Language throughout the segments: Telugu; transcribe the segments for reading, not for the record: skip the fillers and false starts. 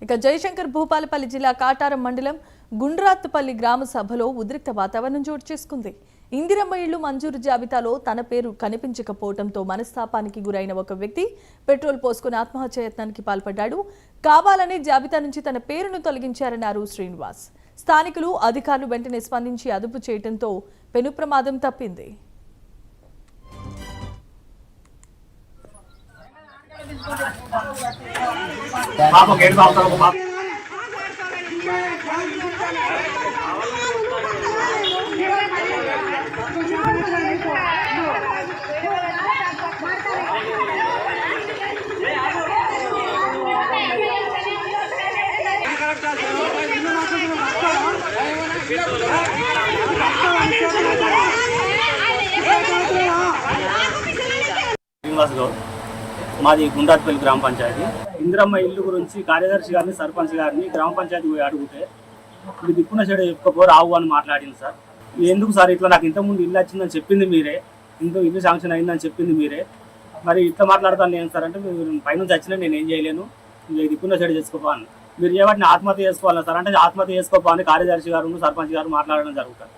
ఇక జయశంకర్ భూపాలపల్లి జిల్లా కాటారం మండలం గుండ్రాత్పల్లి గ్రామ సభలో ఉద్రిక్త వాతావరణం చోటు చేసుకుంది. ఇందిరమ్మ ఇళ్లు మంజూరు జాబితాలో తన పేరు కనిపించకపోవడంతో మనస్తాపానికి గురైన ఒక వ్యక్తి పెట్రోల్ పోసుకుని ఆత్మహత్యాయత్నానికి పాల్పడ్డాడు. కావాలనే జాబితా నుంచి తన పేరును తొలగించారన్నారు శ్రీనివాస్. స్థానికులు అధికారులు వెంటనే స్పందించి అదుపు చేయడంతో పెను ప్రమాదం తప్పింది. శ్రీనివాస్ గౌడ్, మాది గుండ్రాత్పల్లి గ్రామ పంచాయతీ. ఇందిరమ్మ ఇల్లు గురించి కార్యదర్శి గారిని, సర్పంచ్ గారిని గ్రామ పంచాయతీ పోయి అడిగితే ఇది దిక్కున చెడు చెప్పుకోపోరు ఆవు అని మాట్లాడింది. సార్ ఎందుకు సార్ ఇట్లా, నాకు ఇంతకుముందు ఇల్లు వచ్చిందని చెప్పింది మీరే, ఇల్లు శాంక్షన్ అయిందని చెప్పింది మీరే, మరి ఇట్లా మాట్లాడతాను నేను సార్ అంటే మీరు పైనుంచి వచ్చినా నేను ఏం చేయలేను, దిక్కున చెడు చేసుకోపోవాలి, మీరు ఏవాటిని ఆత్మహత్య చేసుకోవాలని సార్ అంటే ఆత్మహత్య చేసుకోపోవాలని కార్యదర్శి గారు, సర్పంచ్ గారు మాట్లాడడం జరుగుతుంది.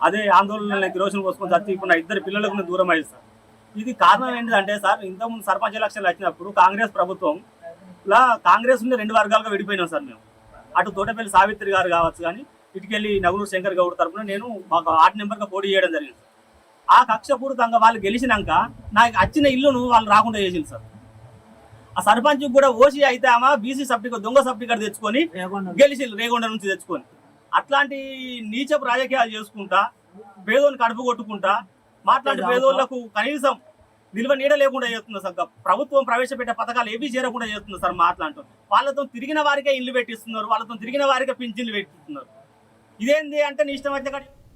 అదే ఆందోళన కిరోషన్ పోసుకొని చచ్చి ఇప్పుడు ఇద్దరు పిల్లలకు దూరం అయ్యింది సార్. ఇది కారణం ఏంటంటే సార్, ఇంతకుముందు సర్పంచ్ ఎలక్షన్లు వచ్చినప్పుడు కాంగ్రెస్ ప్రభుత్వం కాంగ్రెస్ నుండి రెండు వర్గాలుగా విడిపోయినాం సార్. మేము అటు తోటపల్లి సావిత్రి గారు కావచ్చు, కానీ ఇటుకెళ్ళి నగులూరు శంకర్ గౌడ్ తరఫున నేను మాకు 8 నెంబర్గా పోటీ చేయడం జరిగింది. ఆ కక్షపూరితంగా వాళ్ళు గెలిచినాక నాకు వచ్చిన ఇల్లును వాళ్ళు రాకుండా చేసింది సార్. ఆ సర్పంచ్ కూడా ఓసీ అయితే ఆమె బీసీ సర్టిఫికేట్, దొంగ సర్టిఫికేట్ తెచ్చుకొని గెలిచి రేగొండ నుంచి తెచ్చుకొని అట్లాంటి నీచపు రాజకీయాలు చేసుకుంటా, పేదోని కడుపు కొట్టుకుంటా మాట్లాడి పేదోళ్లకు కనీసం నిల్వ నీడ లేకుండా చేస్తుంది సార్. ప్రభుత్వం ప్రవేశపెట్టే పథకాలు ఏవి చేరకుండా చేస్తుంది సార్. మాట్లాడుతూ వాళ్ళతో తిరిగిన వారికే ఇల్లు పెట్టిస్తున్నారు, వాళ్ళతో తిరిగిన వారికే పింఛన్లు పెట్టిస్తున్నారు. ఇదేంది అంటే నీ ఇష్టం అయితే